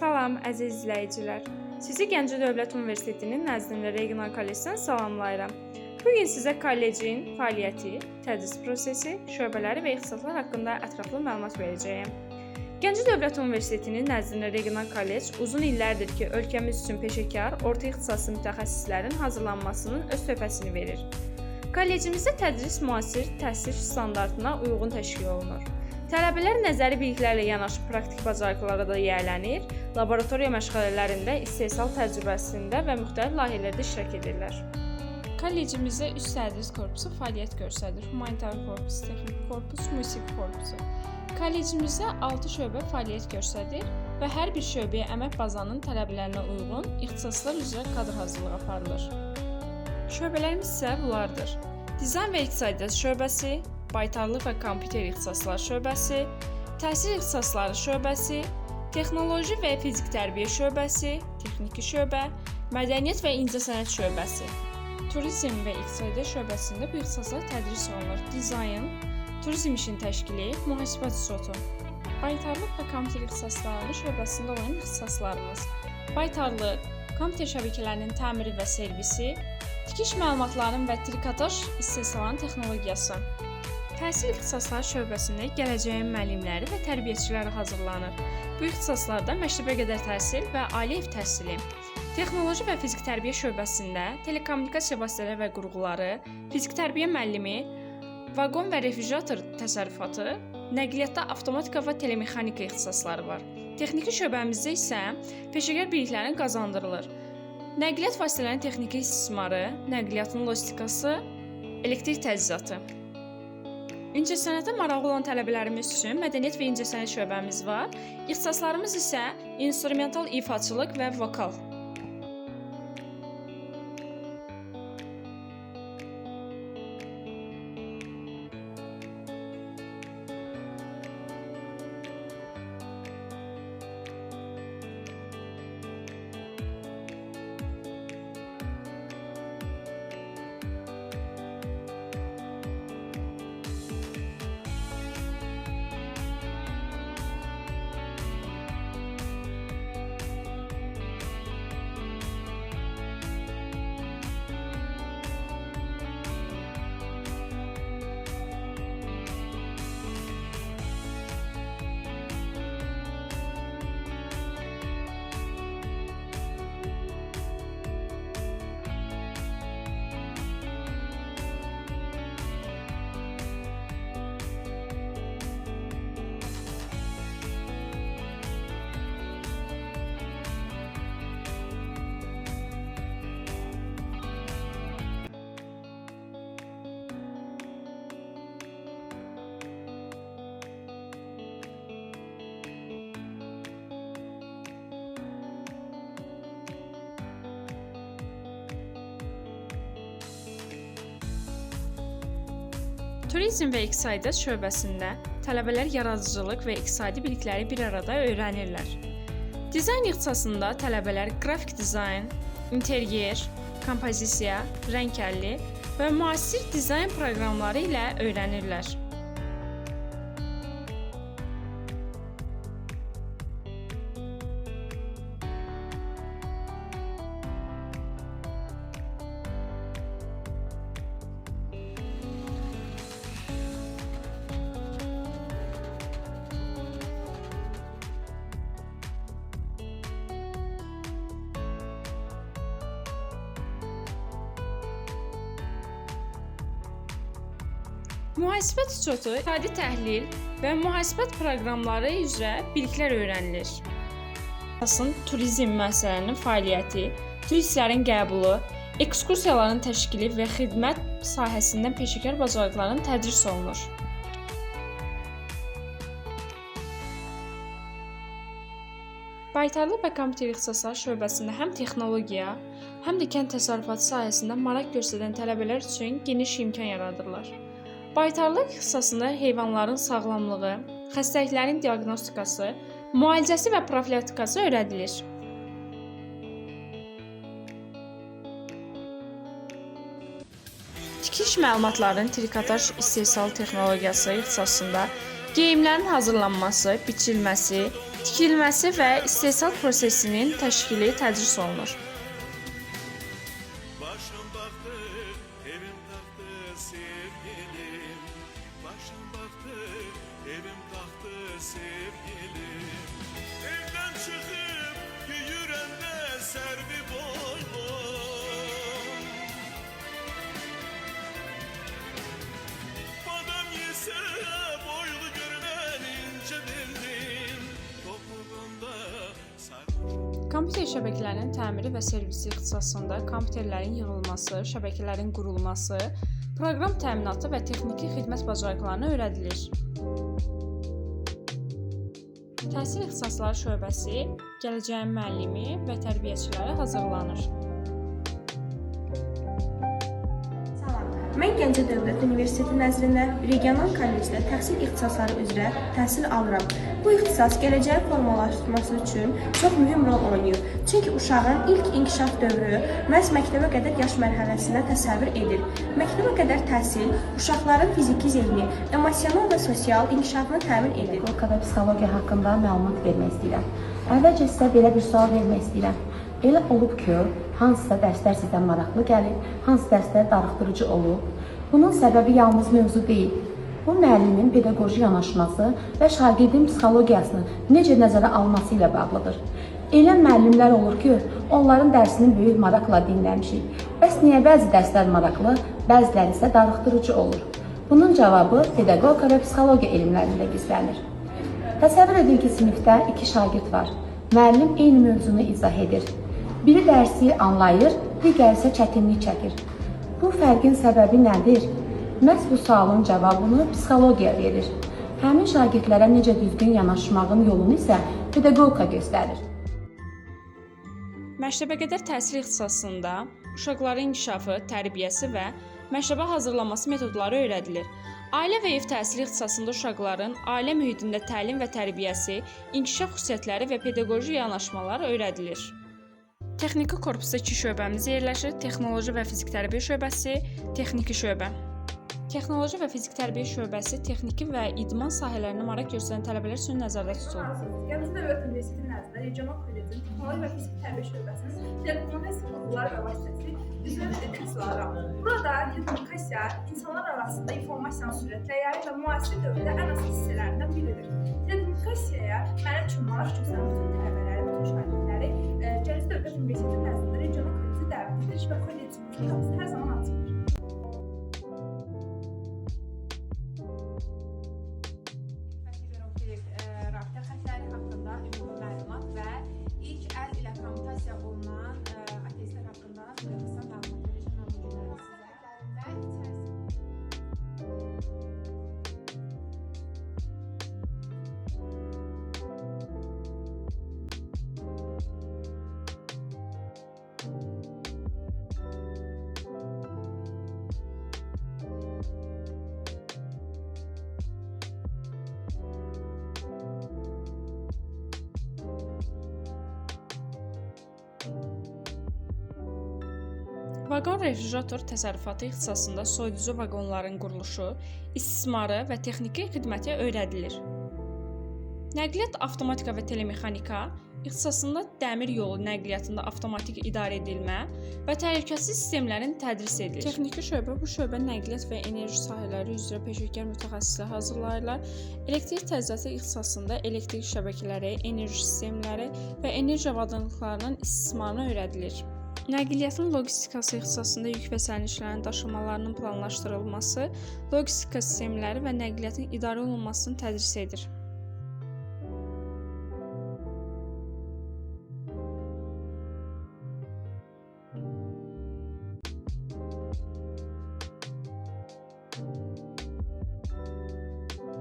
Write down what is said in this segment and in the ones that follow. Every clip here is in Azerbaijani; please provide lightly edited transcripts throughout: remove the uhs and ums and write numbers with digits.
Salam, əziz izləyicilər. Sizi Gəncə Dövlət Universitetinin nəzdində regional kollecdən salamlayıram. Bugün sizə kollecin fəaliyyəti, tədris prosesi, şöbələri və ixtisaslar haqqında ətraflı məlumat verəcəyəm. Gəncə Dövlət Universitetinin nəzdində regional kollec uzun illərdir ki, ölkəmiz üçün peşəkar, orta ixtisaslı mütəxəssislərin hazırlanmasının öz töhfəsini verir. Kollecimizdə tədris müasir təhsil standartına uyğun təşkil olunur. Tələbələr nəzəri biliklərlə yanaşı praktik bacarıqlara da yiyələnir, laboratoriya məşğələlərində, istehsal təcrübəsində və müxtəlif layihələrdə iştirak edirlər. Kollecimizdə üst tədris korpusu fəaliyyət göstərir. Humanitar korpus, texnik korpus, musiqi korpusu. Kollecimizdə 6 şöbə fəaliyyət göstərir və hər bir şöbəyə əmək bazanın tələblərinə uyğun ixtisaslar üzrə kadr hazırlığı aparılır. Şöbələrimiz isə bunlardır: Dizayn və iqtisadiyyat şöbəsi, Baytarlıq və kompüter ixtisaslar şöbəsi, Təhsil ixtisasları şöbəsi, Texnoloji və fizik tərbiyə şöbəsi, Texniki şöbə, Mədəniyyət və incəsənət şöbəsi. Turizm və iqtisadiyyat şöbəsində bu ixtisaslar tədris olunur. Dizayn, turizm işin təşkili, mühasibat üsutu. Baytarlıq və kompüter ixtisasları şöbəsində olan ixtisaslarımız: Baytarlıq, kompüter şəbəkələrinin təmiri və servisi, tikiş məlumatlarının və trikotaj istehsalının texnologiyası. Təhsil ixtisasları şöbəsində gələcəyin müəllimləri və tərbiyəçiləri hazırlanır. Bu ixtisaslarda məktəbə qədər təhsil və ali ev təhsili. Texnoloji və fizik tərbiyə şöbəsində telekommunikasiya vasitələri və qurğuları, fizik tərbiyə müəllimi, vaqon və refrigerator təsərrüfatı, nəqliyyatda avtomatika və telemexanika ixtisasları var. Texniki şöbəmizdə isə peşəkar biliklərin qazandırılır. Nəqliyyat vasitələrinin texniki istismarı, nəqliyyatın logistikası, elektrik təchizatı. İncəsənətə marağı olan tələbələrimiz üçün mədəniyyət və incəsənət şöbəmiz var. İxtisaslarımız isə instrumental ifaçılıq və vokal. Turizm və iqtisadiyyat şöbəsində tələbələr yaradıcılıq və iqtisadi bilikləri bir arada öyrənirlər. Dizayn ixtisasında tələbələr qrafik dizayn, interyer, kompozisiya, rəngkəlli və müasir dizayn proqramları ilə öyrənirlər. Mühasibat üsutu, iqtisadi təhlil və mühasibat proqramları üzrə biliklər öyrənilir. Turizm müəssisələrinin fəaliyyəti, turistlərin qəbulu, ekskursiyaların təşkili və xidmət sahəsində peşəkar bacarıqların tədris olunur. Baytarlıq və kompüter ixtisasları şöbəsində həm texnologiya, həm də kənd təsərrüfatı sahəsində maraq göstərən tələbələr üçün geniş imkan yaradırlar. Baytarlıq ixtisasında heyvanların sağlamlığı, xəstəliklərin diaqnostikası, müalicəsi və profilaktikası öyrədilir. Tikiş məlumatlarının trikotaj istehsal texnologiyası ixtisasında geyimlərin hazırlanması, biçilməsi, Tikilməsi və istehsal prosesinin təşkili tədris olunur. Başım baktı, evim taktı sevgilim. Başım baktı, evim taktı sevgilim. Evden çıkıp yürüyende servi boylum. Badam yese boylu görünen ince bellim. Topuğunda Kompüter şəbəkələrinin təmiri və servisi ixtisasında kompüterlərin yığılması, şəbəkələrin qurulması, proqram təminatı və texniki xidmət bacarıqlarına öyrədilir. Təhsil ixtisasları şöbəsi gələcəyin müəllimi və tərbiyəçiləri hazırlanır. Mən Gəncə Dövlət Universiteti nəzdində regional kollecdə təhsil ixtisasları üzrə təhsil alıram. Bu ixtisas gələcəyi formalaşdırması üçün çox mühüm rol oynayır. Çünki uşağın ilk inkişaf dövrü məhz məktəbə qədər yaş mərhələsində təsəvvür edir. Məktəbə qədər təhsil uşaqların fiziki, zehni, emosional və sosial inkişafını təmin edir. Pedagogika və psixologiya haqqında məlumat vermək istəyirəm. Əvvəlcə sizə belə bir sual vermək istəyirəm. Elə olub ki, hansısa dərslər sizə maraqlı gəlib, hansı dərslər darıxdırıcı olub. Bunun səbəbi yalnız mövzu deyil. Bu müəllimin pedaqoji yanaşması və şagirdin psixologiyasını necə nəzərə alması ilə bağlıdır. Elə müəllimlər olur ki, onların dərsini böyük maraqla dinləmişik. Bəs niyə bəzi dərslər maraqlı, bəziləri isə darıxdırıcı olur? Bunun cavabı pedagogika və psixologiya elmlərində gizlənir. Təsəvvür edin ki, sinifdə 2 şagird var. Müəllim eyni mövzunu izah edir. Biri dərsi anlayır, digəri isə çətinlik çəkir. Bu fərqin səbəbi nədir? Məhz bu sualın cavabını psixologiya verir. Həmin şagirdlərə necə düzgün yanaşmağın yolunu isə pedagogika göstərir. Məktəbəqədər təhsil ixtisasında uşaqların inkişafı, tərbiyəsi və məktəbə hazırlanması metodları öyrədilir. Ailə və ev təhsili ixtisasında uşaqların ailə mühitində təlim və tərbiyəsi, inkişaf xüsusiyyətləri və pedaqoji yanaşmalar öyrədilir. Texniki korpusda 2 şöbəmiz yerləşir: Texnoloji və fizik tərbiyə şöbəsi, texniki şöbə. Texnoloji və fizik tərbiyə şöbəsi texniki və idman sahələrinə maraq göstərən tələbələr üçün nəzərdə tutulur. Gəncə Dövlət Universiteti nəzdində regional kollecin texnoloji və fizik tərbiyə şöbəsinin telekommunikasiya qurğuları və vasitəsi üzrə təhsil alıram. Burada telekommunikasiya insanlar arasında informasiyanın sürətlə yayı və müasir dövrdə ən əsas hissələrindən biridir. Telekommunikasiyaya mənim üçün maraq göstərən bütün tələbələri, bütün şagirdləri Gəncə Dövlət Universiteti nəzdində regional kollecə dəvət edilir və kollecimizin qapısı hər zaman açılır. Rabitə xətləri haqqında ümumi məlumat və ilk əl ilə kommutasiya olunan ateistlər haqqında qısa məlumat verəcəm mən bu günləri sizə. Vaqon refrigerator təsərrüfatı ixtisasında soyuducu vaqonların quruluşu, istismarı və texniki xidməti öyrədilir. Nəqliyyat avtomatika və telemexanika ixtisasında dəmir yolu nəqliyyatında avtomatik idarə edilmə və təhlükəsiz sistemlərin tədris edilir. Texniki şöbə bu şöbə nəqliyyat və enerji sahələri üzrə peşəkar mütəxəssislər hazırlayırlar. Elektrik təchizatı ixtisasında elektrik şəbəkələri, enerji sistemləri və enerji avadanlıqlarının istismarını öyrədilir. Nəqliyyatın logistikası ixtisasında yük və sərnişinlərin daşımalarının planlaşdırılması, logistika sistemləri və nəqliyyatın idarə olunmasını tədris edir.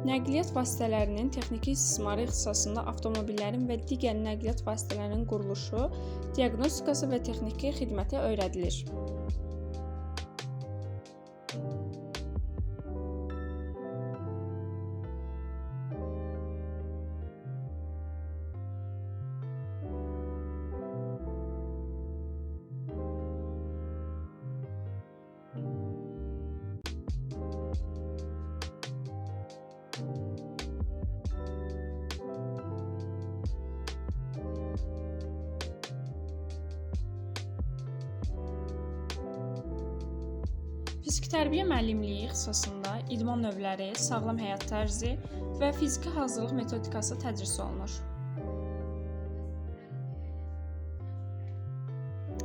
Nəqliyyat vasitələrinin texniki istismarı ixtisasında avtomobillərin və digər nəqliyyat vasitələrinin quruluşu, diaqnostikası və texniki xidməti öyrədilir. Fiziki tərbiyə müəllimliyi ixtisasında idman növləri, sağlam həyat tərzi və fiziki hazırlıq metodikası tədris olunur.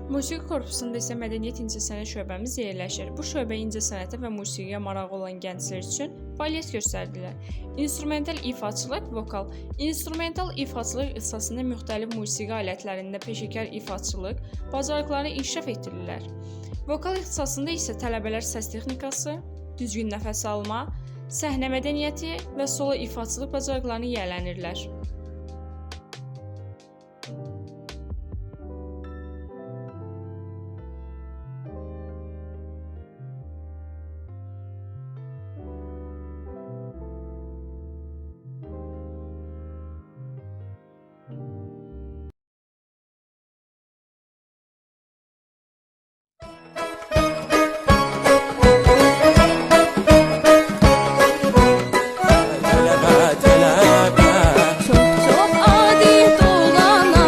Musiqi korpusunda isə mədəniyyət incəsənət şöbəmiz yerləşir. Bu şöbə incəsənətə və musiqiyə marağı olan gənclər üçün fəaliyyət göstərdilər. İnstrumental ifaçılıq, vokal. İnstrumental ifaçılıq ixtisasında müxtəlif musiqi alətlərində peşəkar ifaçılıq bacarıqları inkişaf etdirirlər. Vokal ixtisasında isə tələbələr səs texnikası, düzgün nəfəs alma, səhnə mədəniyyəti və solo ifaçılıq bacarıqlarını yiyələnirlər. Çok adi dolana,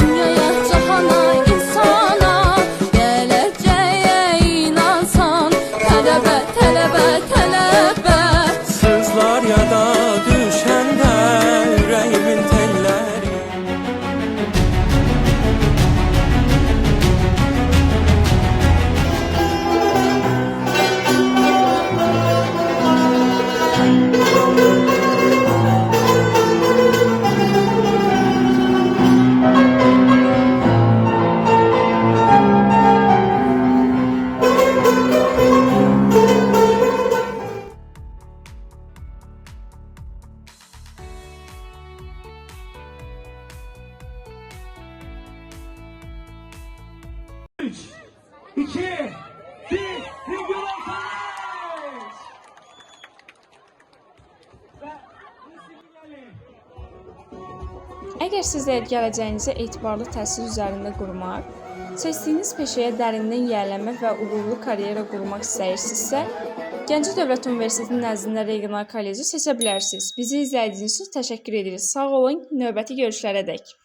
dünyaya, cahana, insana, geleceğe inansan, tələbə, tələbə, tələbə. Sızlar yada düşəndə ürəyimin telləri. Əgər sizlər gələcəyinizi etibarlı təhsil üzərində qurmaq, seçdiyiniz peşəyə dərindən yiyələnmək və uğurlu karyera qurmaq istəyirsinizsə, Gəncə Dövlət Universitetinin nəzdində regional kolleci seçə bilərsiniz. Bizi izlədiyiniz üçün təşəkkür edirik. Sağ olun, növbəti görüşlərədək.